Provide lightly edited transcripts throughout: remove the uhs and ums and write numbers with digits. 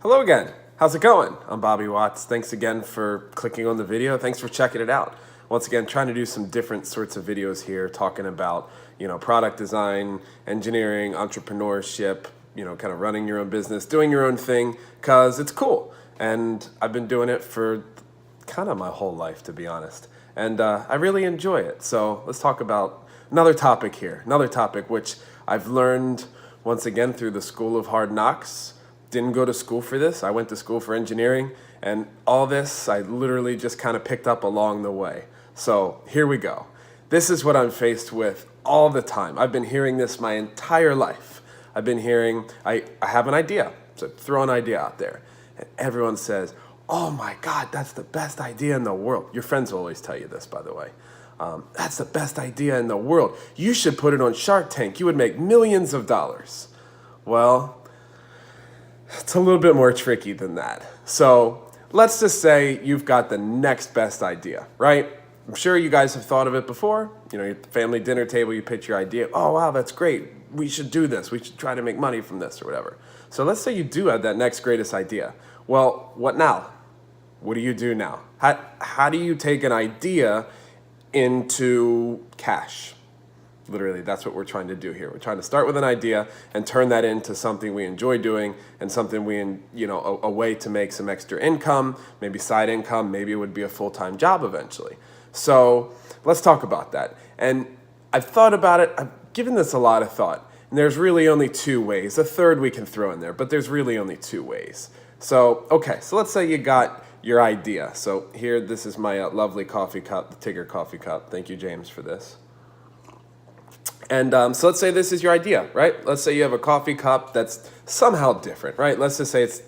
Hello again. How's it going? I'm Bobby Watts. Thanks again for clicking on the video. Thanks for checking it out. Once again, trying to do some different sorts of videos here, talking about, product design, engineering, entrepreneurship, kind of running your own business, doing your own thing, because it's cool. And I've been doing it for kind of my whole life, to be honest. And I really enjoy it. So let's talk about another topic here. Another topic which I've learned, once again, through the School of Hard Knocks. Didn't go to school for this. I went to school for engineering, and all this I literally just kind of picked up along the way. So here we go. This is what I'm faced with all the time. I've been hearing this my entire life. I've been hearing, I have an idea, so throw an idea out there. And everyone says, oh my God, that's the best idea in the world. Your friends will always tell you this, by the way. That's the best idea in the world. You should put it on Shark Tank. You would make millions of dollars. Well, it's a little bit more tricky than that. So let's just say you've got the next best idea, right? I'm sure you guys have thought of it before. Your family dinner table, you pitch your idea. Oh, wow, that's great. We should do this. We should try to make money from this or whatever. So let's say you do have that next greatest idea. Well, what now? What do you do now? How do you take an idea into cash? Literally, that's what we're trying to do here. We're trying to start with an idea and turn that into something we enjoy doing and something a way to make some extra income, maybe side income, maybe it would be a full-time job eventually. So let's talk about that. And I've thought about it. I've given this a lot of thought. And there's really only two ways. A third we can throw in there, but there's really only two ways. So, okay, so let's say you got your idea. So here, this is my lovely coffee cup, the Tigger coffee cup. Thank you, James, for this. And so let's say this is your idea, right? Let's say you have a coffee cup that's somehow different, right? Let's just say it's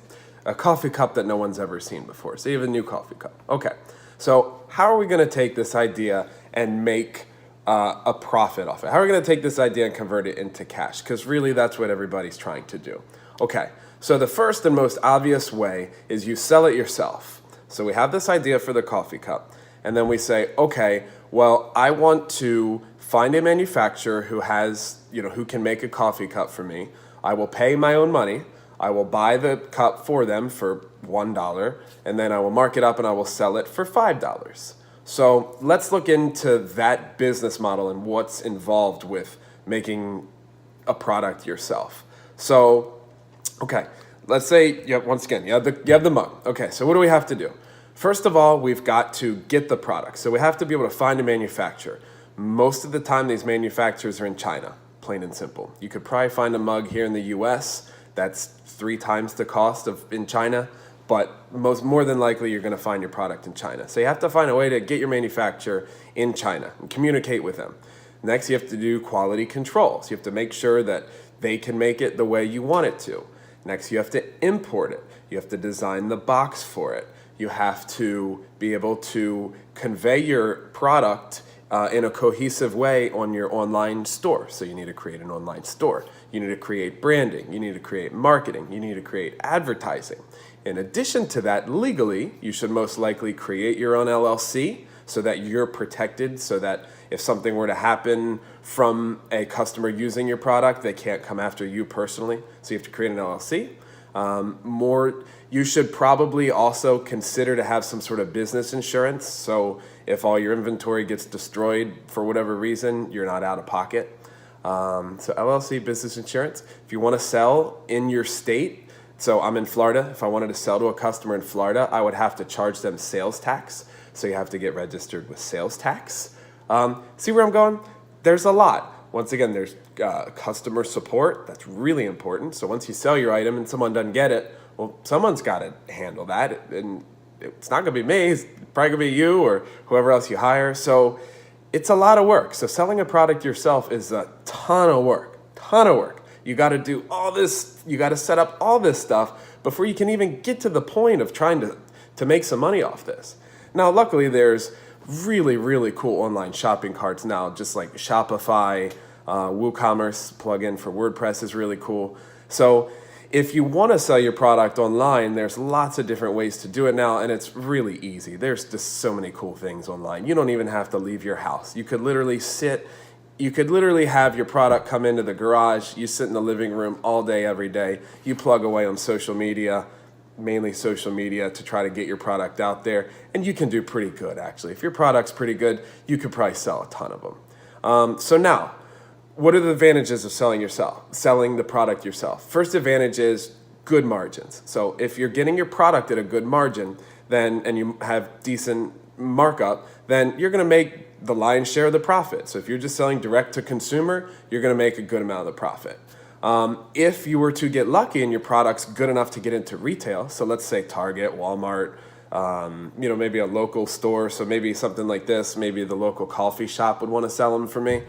a coffee cup that no one's ever seen before. So you have a new coffee cup. Okay, so how are we going to take this idea and make a profit off it? How are we going to take this idea and convert it into cash? Because really that's what everybody's trying to do. Okay, so the first and most obvious way is you sell it yourself. So we have this idea for the coffee cup, and then we say, okay, well, I want to find a manufacturer who has, who can make a coffee cup for me. I will pay my own money. I will buy the cup for them for $1, and then I will mark it up and I will sell it for $5. So let's look into that business model and what's involved with making a product yourself. So, okay, let's say, once again, you have the mug. Okay, so what do we have to do? First of all, we've got to get the product. So we have to be able to find a manufacturer. Most of the time, these manufacturers are in China, plain and simple. You could probably find a mug here in the US that's 3 times the cost of in China, but more than likely, you're gonna find your product in China. So you have to find a way to get your manufacturer in China and communicate with them. Next, you have to do quality control. So you have to make sure that they can make it the way you want it to. Next, you have to import it. You have to design the box for it. You have to be able to convey your product in a cohesive way on your online store. So you need to create an online store. You need to create branding. You need to create marketing. You need to create advertising. In addition to that, legally, you should most likely create your own LLC so that you're protected, so that if something were to happen from a customer using your product, they can't come after you personally. So you have to create an LLC. You should probably also consider to have some sort of business insurance. So if all your inventory gets destroyed for whatever reason, you're not out of pocket. So LLC, business insurance. If you want to sell in your state, so I'm in Florida. If I wanted to sell to a customer in Florida, I would have to charge them sales tax. So you have to get registered with sales tax. See where I'm going? There's a lot. Once again, there's customer support. That's really important. So once you sell your item and someone doesn't get it, well, someone's got to handle that. And it's not going to be me. It's probably going to be you or whoever else you hire. So it's a lot of work. So selling a product yourself is a ton of work. You got to do all this. You got to set up all this stuff before you can even get to the point of trying to make some money off this. Now, luckily, there's really, really cool online shopping carts now, just like Shopify, WooCommerce plugin for WordPress is really cool. So if you want to sell your product online, there's lots of different ways to do it now, and it's really easy. There's just so many cool things online. You don't even have to leave your house. You could literally have your product come into the garage, you sit in the living room all day, every day, you plug away on social media, mainly social media to try to get your product out there. And you can do pretty good, actually. If your product's pretty good, you could probably sell a ton of them. So now, what are the advantages of selling the product yourself? First advantage is good margins. So if you're getting your product at a good margin, then and you have decent markup, then you're going to make the lion's share of the profit. So if you're just selling direct to consumer, you're going to make a good amount of the profit. If you were to get lucky and your product's good enough to get into retail, so let's say Target, Walmart, maybe a local store, so maybe something like this, maybe the local coffee shop would want to sell them for me.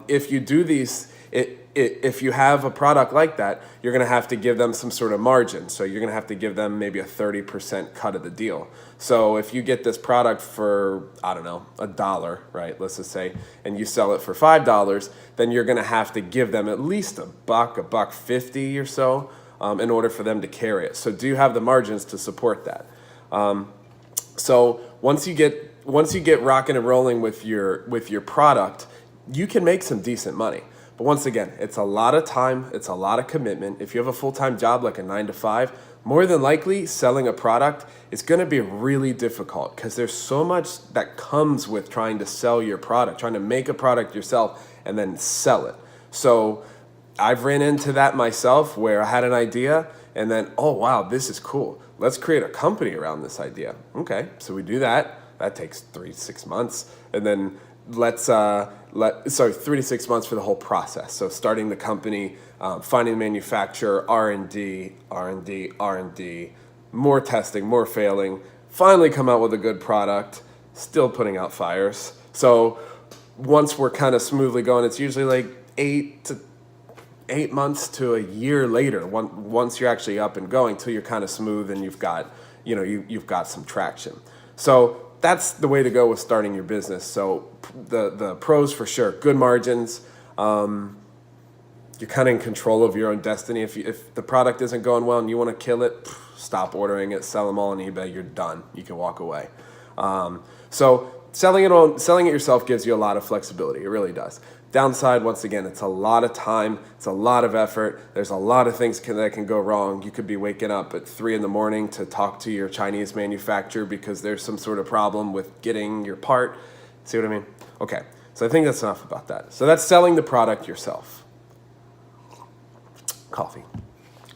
If you do these, if you have a product like that, you're going to have to give them some sort of margin. So you're going to have to give them maybe a 30% cut of the deal. So if you get this product for, I don't know, $1, right, let's just say, and you sell it for $5, then you're going to have to give them at least $1.50 or so in order for them to carry it. So do you have the margins to support that? So once you get rocking and rolling with your product, you can make some decent money. But once again, it's a lot of time, it's a lot of commitment. If you have a full-time job like a 9-to-5, more than likely selling a product is going to be really difficult because there's so much that comes with trying to sell your product, trying to make a product yourself and then sell it. So I've ran into that myself where I had an idea and then, oh wow, this is cool. Let's create a company around this idea. Okay, so we do that. That takes 3 to 6 months. And then 3 to 6 months for the whole process. So starting the company, finding the manufacturer, R&D, more testing, more failing, finally come out with a good product, still putting out fires. So once we're kind of smoothly going, it's usually like 8 months to a year later, once you're actually up and going, till you're kind of smooth and you've got some traction. So that's the way to go with starting your business. So the pros for sure, good margins. You're kind of in control of your own destiny. If the product isn't going well and you want to kill it, stop ordering it, sell them all on eBay, you're done. You can walk away. So selling it yourself gives you a lot of flexibility. It really does. Downside, once again, it's a lot of time, it's a lot of effort. There's a lot of things that can go wrong. You could be waking up at 3 a.m. to talk to your Chinese manufacturer because there's some sort of problem with getting your part. See what I mean? Okay, so I think that's enough about that. So that's selling the product yourself. Coffee.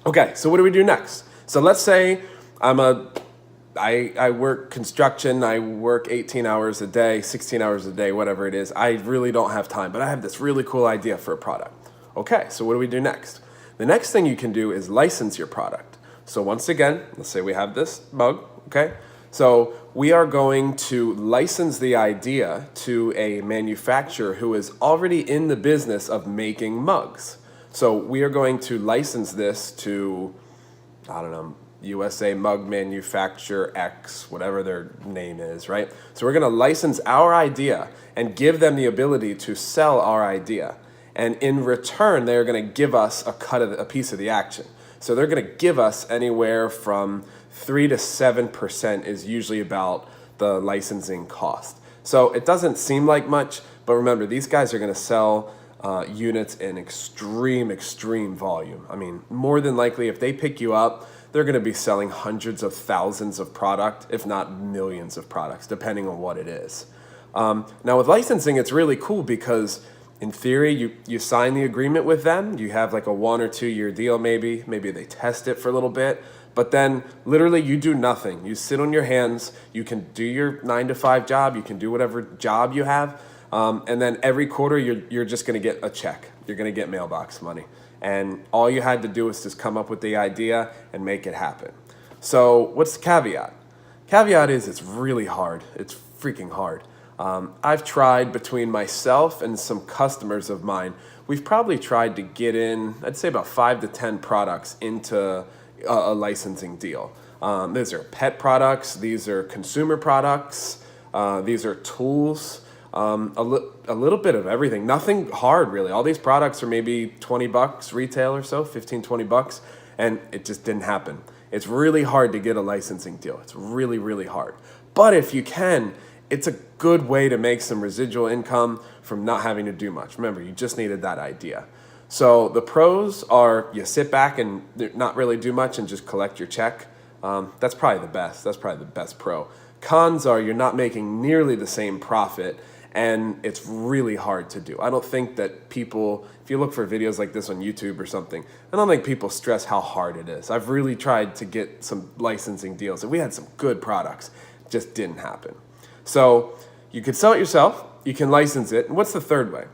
Okay, so what do we do next? So let's say I work construction, I work 18 hours a day, 16 hours a day, whatever it is. I really don't have time, but I have this really cool idea for a product. Okay, so what do we do next? The next thing you can do is license your product. So once again, let's say we have this mug, okay? So we are going to license the idea to a manufacturer who is already in the business of making mugs. So we are going to license this to, I don't know, USA Mug Manufacturer X, whatever their name is, right? So we're going to license our idea and give them the ability to sell our idea. And in return, they're going to give us a piece of the action. So they're going to give us anywhere from 3 to 7% is usually about the licensing cost. So it doesn't seem like much, but remember, these guys are going to sell units in extreme volume. I mean, more than likely, if they pick you up, they're going to be selling hundreds of thousands of product, if not millions of products, depending on what it is. Now with licensing, it's really cool because in theory, you sign the agreement with them. You have like a 1 or 2 year deal maybe. Maybe they test it for a little bit. But then literally you do nothing. You sit on your hands. You can do your 9-to-5 job. You can do whatever job you have. And then every quarter, you're just going to get a check. You're going to get mailbox money. And all you had to do was just come up with the idea and make it happen. So what's the caveat? Caveat is it's really hard. It's freaking hard. I've tried between myself and some customers of mine, we've probably tried to get in, I'd say about 5 to 10 products into a licensing deal. These are pet products. These are consumer products. These are tools. A little bit of everything. Nothing hard, really. All these products are maybe $20 retail or so, 15, $20, and it just didn't happen. It's really hard to get a licensing deal. It's really, really hard. But if you can, it's a good way to make some residual income from not having to do much. Remember, you just needed that idea. So the pros are you sit back and not really do much and just collect your check. That's probably the best. That's probably the best pro. Cons are you're not making nearly the same profit, and it's really hard to do. I don't think that people, if you look for videos like this on YouTube or something, I don't think people stress how hard it is. I've really tried to get some licensing deals, and we had some good products. It just didn't happen. So you could sell it yourself, you can license it, and what's the third way?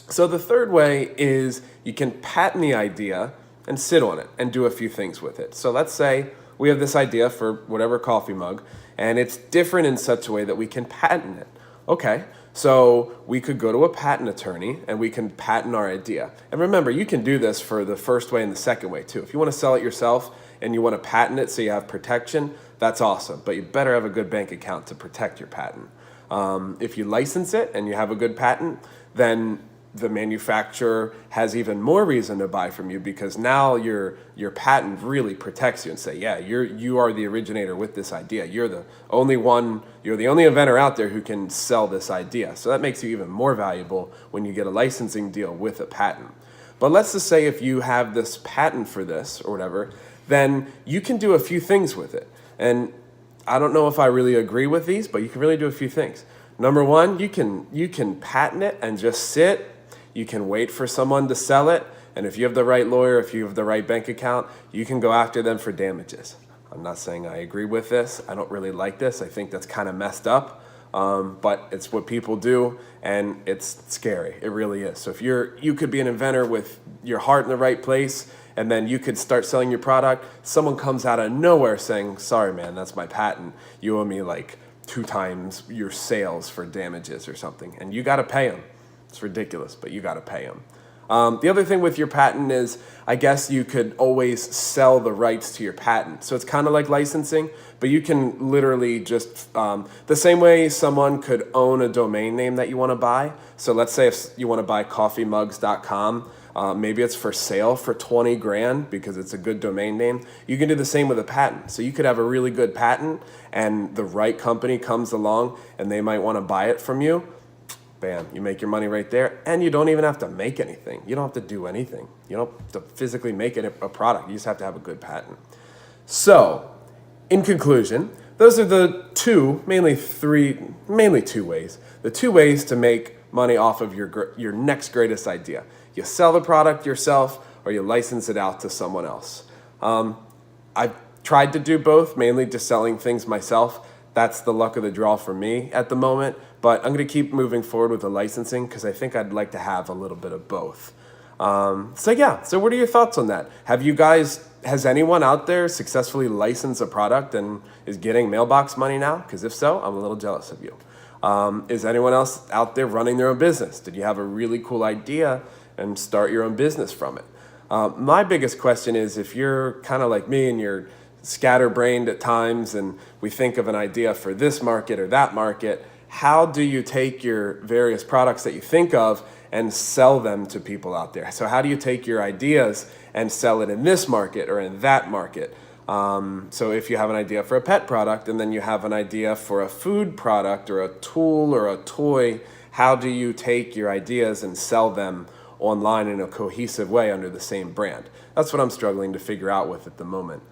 So the third way is you can patent the idea and sit on it and do a few things with it. So let's say we have this idea for whatever coffee mug, and it's different in such a way that we can patent it. Okay, so we could go to a patent attorney and we can patent our idea. And remember, you can do this for the first way and the second way too. If you want to sell it yourself and you want to patent it so you have protection, that's awesome. But you better have a good bank account to protect your patent. If you license it and you have a good patent, then the manufacturer has even more reason to buy from you, because now your patent really protects you and say, yeah, you are the originator with this idea. You're the only inventor out there who can sell this idea. So that makes you even more valuable when you get a licensing deal with a patent. But let's just say if you have this patent for this or whatever, then you can do a few things with it. And I don't know if I really agree with these, but you can really do a few things. Number one, you can patent it and just sit. You can wait for someone to sell it, and if you have the right lawyer, if you have the right bank account, you can go after them for damages. I'm not saying I agree with this. I don't really like this. I think that's kind of messed up, but it's what people do, and it's scary. It really is. So if you could be an inventor with your heart in the right place, and then you could start selling your product, someone comes out of nowhere saying, sorry, man, that's my patent. You owe me like 2 times your sales for damages or something, and you got to pay them. It's ridiculous, but you got to pay them. The other thing with your patent is, I guess you could always sell the rights to your patent. So it's kind of like licensing, but you can literally just, the same way someone could own a domain name that you want to buy. So let's say if you want to buy coffeemugs.com, maybe it's for sale for 20 grand because it's a good domain name. You can do the same with a patent. So you could have a really good patent and the right company comes along and they might want to buy it from you. Bam, you make your money right there, and you don't even have to make anything. You don't have to do anything. You don't have to physically make it a product. You just have to have a good patent. So, in conclusion, those are the mainly two ways. The 2 ways to make money off of your next greatest idea. You sell the product yourself, or you license it out to someone else. I've tried to do both, mainly just selling things myself. That's the luck of the draw for me at the moment, but I'm going to keep moving forward with the licensing because I think I'd like to have a little bit of both. So what are your thoughts on that? Has anyone out there successfully licensed a product and is getting mailbox money now? Because if so, I'm a little jealous of you. Is anyone else out there running their own business? Did you have a really cool idea and start your own business from it? My biggest question is, if you're kind of like me and you're scatterbrained at times and we think of an idea for this market or that market, how do you take your various products that you think of and sell them to people out there? So how do you take your ideas and sell it in this market or in that market? So if you have an idea for a pet product and then you have an idea for a food product or a tool or a toy, how do you take your ideas and sell them online in a cohesive way under the same brand? That's what I'm struggling to figure out with at the moment.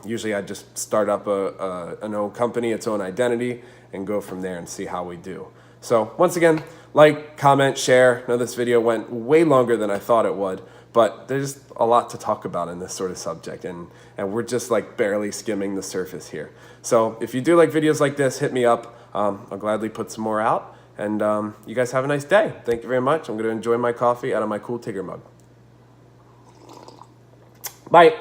Usually I just start up an own company, its own identity, and go from there and see how we do. So once again, like, comment, share. I know this video went way longer than I thought it would, but there's a lot to talk about in this sort of subject, and we're just like barely skimming the surface here. So if you do like videos like this, hit me up. I'll gladly put some more out, and you guys have a nice day. Thank you very much. I'm going to enjoy my coffee out of my cool Tigger mug. Bye.